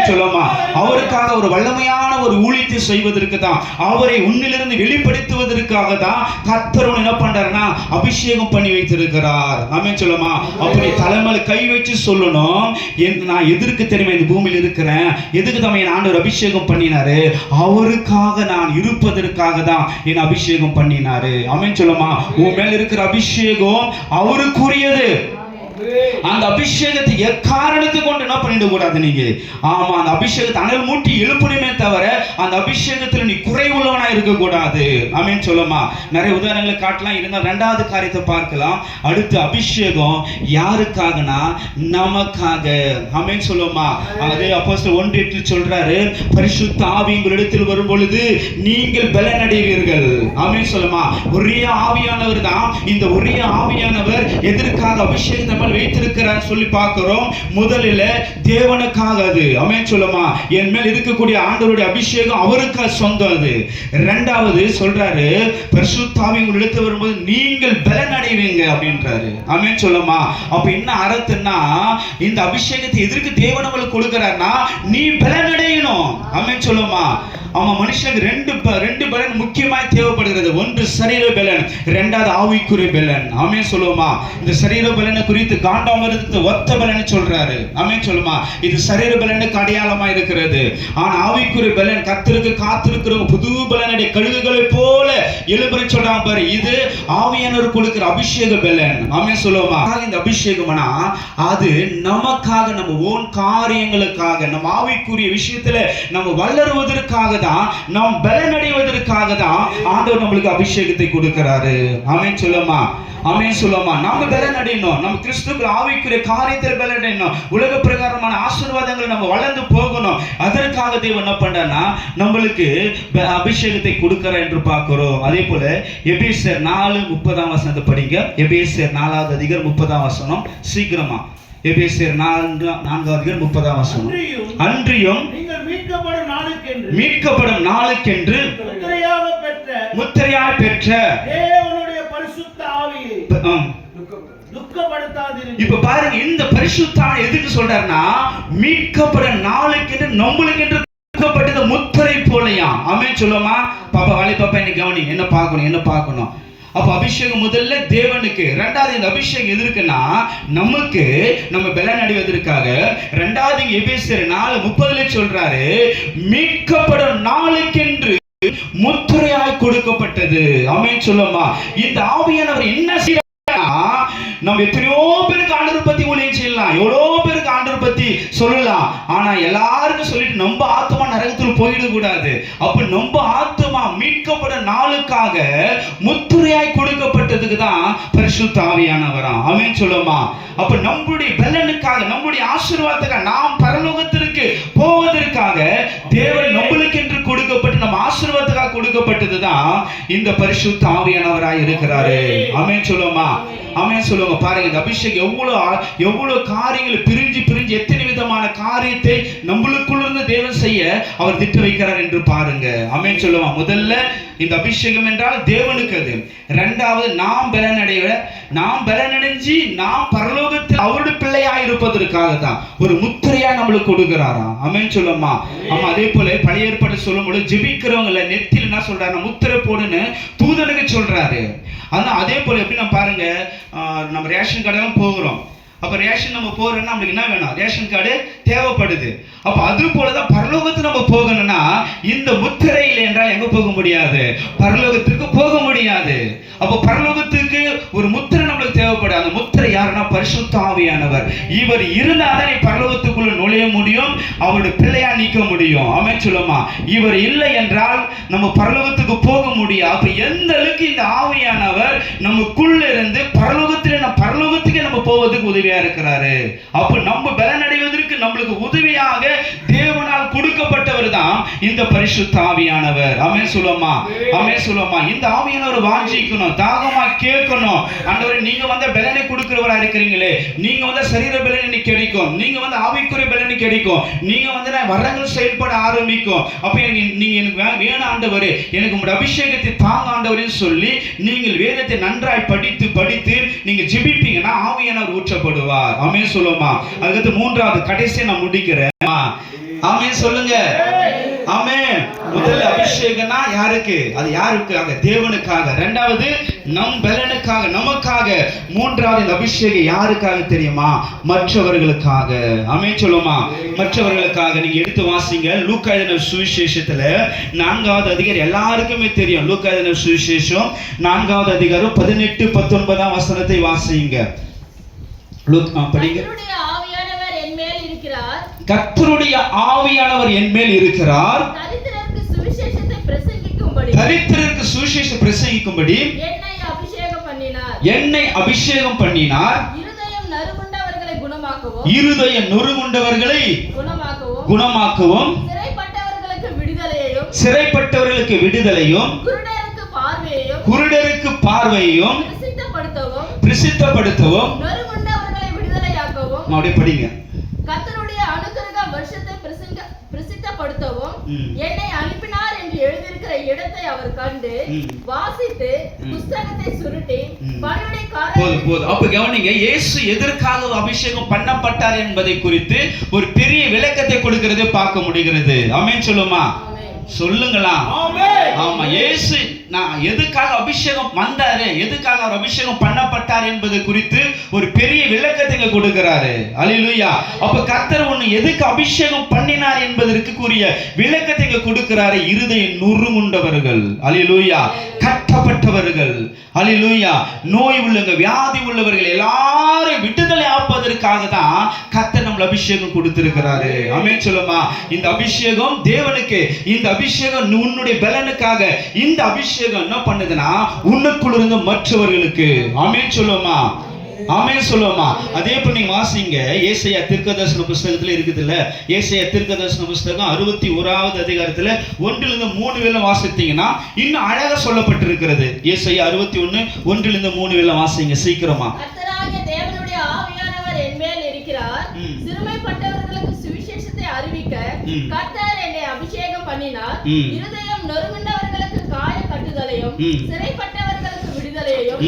சொல்லுமா, அவருக்காக ஒரு வல்லமையான ஒரு ஊழியத்தை செய்வதற்கு தான், அவரை உன்னிலிருந்து வெளிப்படுத்துவதற்காக தான் கர்த்தர் என்ன பண்றாருன்னா அபிஷேகம் பண்ணி வைத்திருக்கிறார். ஆமென் சொல்லுமா. அப்படி தலைமையில கை வச்சு சொல்லணும், நான் எதற்கு தெரியுமா இந்த பூமியில் இருக்கிறேன், எதுக்கு தான் என் ஆண்டவர் அபிஷேகம் பண்ணினாரு, அவருக்காக நான் இருப்பதற்காக தான் என் அபிஷேகம் பண்ணினாரு. ஆமென் சொல்லுமா. உன் மேல் இருக்கிற அபிஷேகம் அவருக்குரியது. அந்த அபிஷேகத்தை எக்காரணத்தை கொண்டு என்ன பண்ணிட கூடாது நீங்க. ஆமா, அந்த அபிஷேகத்தை அனல் மூட்டி எழுப்பணுமே தவிர அந்த அபிஷேகத்தில் நீ குறைவுள்ளவனா இருக்க கூடாது. ஆமென் சொல்லுமா. நிறைய உதாரணங்களை காட்டலாம், இருந்தால் இரண்டாவது காரியத்தை பார்க்கலாம். அடுத்து அபிஷேகம் யாருக்காகனா நமக்காக. ஆமென் சொல்லுமா. அது அப்போஸ்தலர் 1:8 சொல்றாரு, பரிசுத்த ஆவி உங்களிடத்தில் வரும் பொழுது நீங்கள் பலனடைவீர்கள். ஆமென் சொல்லுமா. ஒரே ஆவியானவர் தான். இந்த ஒரே ஆவியானவர் எதற்காக அபிஷேகத்தை வைத்திருக்கிறார் சொல்லி பார்க்கிறோம். முதலில் தேவனுக்காக அது. ஆமென் சொல்லுமா. என் மேல் இருக்கக்கூடிய ஆண்டவருடைய அபிஷேகம் அவருக்கு சொந்தம். அது இரண்டாவது சொல்றாரு, பரிசுத்த ஆவி உங்களிடத்தில் வரும்போது நீங்கள் பலன் அடைவீங்க அப்படின்றாரு. ஆமென் சொல்லுமா. அப்ப என்ன அர்த்தம்னா, இந்த அபிஷேகத்தை எதற்கு தேவன் உங்களுக்கு கொடுக்கிறார்னா நீ பலன் அடையணும். ஆமென் சொல்லுமா. ஆமா, மனுஷனுக்கு ரெண்டு பலன் முக்கியமாய் தேவைப்படுகிறது. ஒன்று சரீர பலன், இரண்டாவது ஆவிக்குரிய பலன். ஆமென் சொல்லுமா. இந்த சரீர பலனை குறித்து காண்டாமிருகத்துக்கு ஒத்த பலன் சொல்றாரு. ஆமென் சொல்லுமா. இது சரீர பலனுக்கு அடையாளமா இருக்கிறது. ஆனா ஆவிக்குரிய பலன் கர்த்தருக்கு காத்திருக்கிற புது பலனுடைய கழுகுகளை போல எழுபறி சொல்றாங்க பாரு, இது ஆவியானவர் கொடுக்கிற அபிஷேக பலன். ஆமென் சொல்லுமா. இந்த அபிஷேகம்னா அது நமக்காக, நம்ம ஓன் காரியங்களுக்காக, நம்ம ஆவிக்குரிய விஷயத்துல நம்ம வளருவதற்காக, நாம் பலனடைவதற்காக தான் ஆண்டவர் நம்மளுக்கு அபிஷேகத்தை கொடுக்கிறாரு. ஆமென் சொல்லுமா. ஆமென் சொல்லுமா. நாம பலன் அடையணும், நம்ம கிறிஸ்துவுக்கு ஆவிக்குரிய காரியத்தில் பலன் அடையணும், உலக பிரகாரமான ஆசீர்வாதங்களை நம்ம வளர்ந்து போகணும். அதற்காக தேவன் என்ன பண்றானா நம்மளுக்கு அபிஷேகத்தை கொடுக்கிறார் என்று பார்க்கிறோம். அதே போல எபேசியர் 4:30 படிங்க. எபேசியர் 4வது அதிகாரம் 30 சீக்கிரமா. எபேசியர் 4:30 அன்றியும் மீட்கப்படும் நாளுக்கென்று முத்திரையாக பெற்ற தேவனுடைய பரிசுத்த ஆவியை துக்கப்படுத்தாதீர்கள். இப்ப பாருங்க, இந்த பரிசுத்த ஆவி எதுக்கு சொல்றாருன்னா மீட்கப்படும் நாளுக்கென்று நம்மளுக்கென்று துக்கப்பட்டது முத்திரை போலயா. ஆமென் சொல்லுமா. பாப்பா வாலி பாப்பா என்ன கவனி, என்ன பார்க்கணும். அப்ப அபிஷேகம் முதல்ல தேவனுக்கு, இரண்டாவது இந்த அபிஷேகம் எதற்குன்னா நமக்கு, நம்ம பலன் அடைவதற்காக. இரண்டாவது எபேசியர் 4:30 சொல்றாரு, மீட்கப்படும் நாளுக்கென்று முத்திரையாய் கொடுக்கப்பட்டது. ஆமென் சொல்லுமா. இந்த ஆவியானவர் என்ன செய்யறாருன்னா, நம்ம எத்தனையோ பேருக்கு ஆண்டவர் பத்தி ஊழியம் செய்யலாம், எவ்வளோ பேருக்கு ஆண்டவர் பத்தி சொல்லலாம், ஆனா எல்லாருக்கும் சொல்லிட்டு நம்ம ஆத்மா நரகத்தில் போயிட கூடாது. அப்ப நம்ம ஆத்மா மீட்கப்பட நாளுக்காக முத்திரையாய் கொடுக்கப்பட்டதுக்கு தான் பரிசுத்த ஆவியானவரா. ஆமென் சொல்லுமா. அப்ப நம்முடைய பலனுக்காக, நம்முடைய ஆசீர்வாதத்துக்காக, நாம் பரலோகத்திற்கு போவதற்காக தேவன் நம்மளுக்கு என்று கொடுக்கப்பட்டு, நம்ம ஆசீர்வாதத்துக்காக கொடுக்கப்பட்டது தான் இந்த பரிசுத்த ஆவியானவராய் இருக்கிறாரு. ஆமென் சொல்லுமா. ஆமென் சொல்லுங்க. பாருங்க, இந்த அபிஷேகம் எவ்வளவு காரியங்களை பிரிஞ்சு எத்தனை விதமான காரியத்தை நம்மளுக்குள்ளிருந்து தேவன் செய்ய அவர் திட்ட வைக்கிறார் என்று பாருங்க. ஆமென் சொல்லுமா. முதல்ல இந்த அபிஷேகம் என்றால் தேவனுக்கு அது. இரண்டாவது நாம் பலனடைஞ்சு நாம் பரலோகத்தில் அவருடைய பிள்ளையாய் இருப்பதற்காக தான் ஒரு முத்திரையா நம்மளுக்கு கொடுக்கிறாரா. ஆமென் சொல்லுமா. ஆமா, அதே போல பழைய ஏற்பாடு சொல்லும் பொழுது ஜெபிக்கிறவங்கள நெத்தியில் என்ன சொல்றாரு, முத்திரை போடுன்னு தூதனுக்கு சொல்றாரு. ஆனா அதே போல எப்படி நம்ம பாருங்க, நம்ம ரேஷன் கடையெல்லாம் போகிறோம். அப்ப ரேஷன் நம்ம போறோம்னா நம்மளுக்கு என்ன வேணும், ரேஷன் கார்டு தேவைப்படுது. அப்ப அது போலதான் பரலோகத்துக்கு நம்ம போகணும்னா இந்த முத்திரையில் என்றால் எங்க போக முடியாது, பரலோகத்திற்கு போக முடியாது. அப்ப பரலோகத்துக்கு ஒரு முத்திரை நம்மளுக்கு தேவைப்படும். அந்த முத்திரை யாருன்னா பரிசுத்த ஆவியானவர். இவர் இருந்தாதான் நீ பரலோகத்துக்குள்ள நுழைய முடியும், அவருடைய பிள்ளையா நீக்க முடியும். ஆமென் சொல்லுமா. இவர் இல்லை என்றால் நம்ம பரலோகத்துக்கு போக முடியாது. அப்ப எந்த அளவுக்கு இந்த ஆவியானவர் நமக்குள்ள இருந்து பரலோகத்துக்கு நம்ம போவதுக்கு உதவியா இருக்கிறாரு. அப்ப நம்ம பலன் அடைவதற்கு நம்மளுக்கு உதவியாக தேவனால் கொடுக்கப்பட்டவர் தான் இந்த பரிசுத்த ஆவியானவர். ஆமென் சொல்லுமா, ஆமென் சொல்லுமா. இந்த ஆவியானவர் வாஞ்சிக்கணும், தாகமா கேட்கணும். ஆண்டவரே, நீங்க வந்து பலனை கொடுக்கிறவரா இருக்கிறீங்களே, நீங்க வந்து சரீர பலன் எனக்கு கிடைக்கும், நீங்க வந்து ஆவிக்குரிய பலன் கிடைக்கும், நீங்க வந்து வரங்கள் செயல்பட ஆரம்பிக்கும். அப்ப நீங்க எனக்கு வேணும் ஆண்டவரே, எனக்கு உங்களுடைய அபிஷேகத்தை தாங்க ஆண்டவரேன்னு சொல்லி நீங்கள் வேதத்தை நன்றாய் படித்து படித்து நீங்க ஜெபிப்பீங்கன்னா ஆவியானவர் ஊற்றப்படுவார். ஆமென் சொல்லுமா. அதுக்கு மூன்றாவது கடைசியா நான் முடிக்கிறேன். ஆமென் சொல்லுங்க. ஆமென். முதல் அபிஷேகம்னா யாருக்கு? அது யாருக்காக? தேவனுக்காக. இரண்டாவது நம் பலனுக்காக, நமக்காக. மூன்றாவது இந்த அபிஷேகம் யாருக்காக தெரியுமா? மற்றவர்களுக்காக. ஆமென் சொல்லுமா. மற்றவர்களுக்காக. நீங்க எடுத்து வாசிங்க லூக்கா எழுதின சுவிசேஷத்துல 4வது அதிகாரம் எல்லாருக்குமே தெரியும். லூக்கா எழுதின சுவிசேஷம் 4வது அதிகாரம் 18-19 வசனத்தை வாசிங்க. படிங்க. கர்த்தருடைய ஆவியானவர் என் மேல் இருக்கிறார், தரித்திரருக்கு சுவிசேஷத்தை பிரசங்கிக்கும்படி என்னை அபிஷேகம் பண்ணினார். இருதயம் நொறுங்குண்டவர்களை குணமாக்கவும், சிறைப்பட்டவர்களுக்கு விடுதலையும், குருடருக்கு பார்வையையும் பிரசித்தப்படுத்தவும். அப்படியே படிங்க. கர்த்தருடைய அனுக்கிரக வருஷத்தை பிரசித்தப்படுத்தவும் என்னை அனுப்பினார் என்று எழுதியிருக்கிற இடத்தை அவர் கண்டு வாசித்து புஸ்தகத்தை சுருட்டி பணியுடைய போதும். அப்ப கவனிங்க, இயேசு எதற்காக அபிஷேகம் பண்ணப்பட்டார் என்பதை குறித்து ஒரு பெரிய விளக்கத்தை கொடுக்கிறதை பார்க்க முடிகிறது. ஆமென் சொல்லுமா, சொல்லுங்களா. ஆமா, இயேசு நான் எதுக்காக அபிஷேகம் வந்தாரு, எதுக்காக அவர் அபிஷேகம் பண்ணப்பட்டார் என்பது குறித்து ஒரு பெரிய விளக்கத்தை கொடுக்கிறாரு. அல்லேலூயா. அப்ப கர்த்தர் ஒண்ணு எதுக்கு அபிஷேகம் பண்ணினார் என்பதற்கு கூறிய விளக்கத்தை கொடுக்கிறாரு. இருதயம் நொறுங்குண்டவர்கள், அல்லேலூயா, கட்டப்பட்டவர்கள், அல்லேலூயா, நோய் உள்ளவங்க, வியாதி உள்ளவர்கள் எல்லாரும் விடுதலை ஆப்பதற்காக தான் கர்த்தர் நம்மள அபிஷேகம் கொடுத்திருக்கிறாரு. ஆமென் சொல்லுமா. இந்த அபிஷேகம் தேவனுக்கு, இந்த அபிஷேகம் உன்னுடைய பலனுக்காக. இந்த அபிஷேகம் என்ன பண்ணுதுன்னா உன்னுக்குள் இருந்து மற்றவர்களுக்கு. ஆமென் சொல்லுமா, ஆமென் சொல்லுமா. அதே போல நீங்க வாசிங்க ஏசாயா தீர்க்கதரிசன புத்தகத்துல இருக்குதுல்ல, ஏசாயா தீர்க்கதரிசன புத்தகம் 61வது அதிகாரத்துல 1-3 வரையிலும் வாசித்தீங்கன்னா இன்னும் அழகா சொல்லப்பட்டிருக்கிறது. ஏசாயா 61:1-3 வரையிலும் வாசிங்க சீக்கிரமா. கர்த்தராகிய தேவனுடைய ஆவியானவர் என் மேல் இருக்கிறார், சிறுமைப்பட்டவர்களுக்கு சுவிசேஷத்தை அறிவிக்க கர்த்தர் என்னை அபிஷேகம் பண்ணினார். இருதயம் நொறுங்குண்டவர்களுக்கு காய கட்டுதலையும், சிறைப்பட்டவர்களுக்கு விடுதலையும்,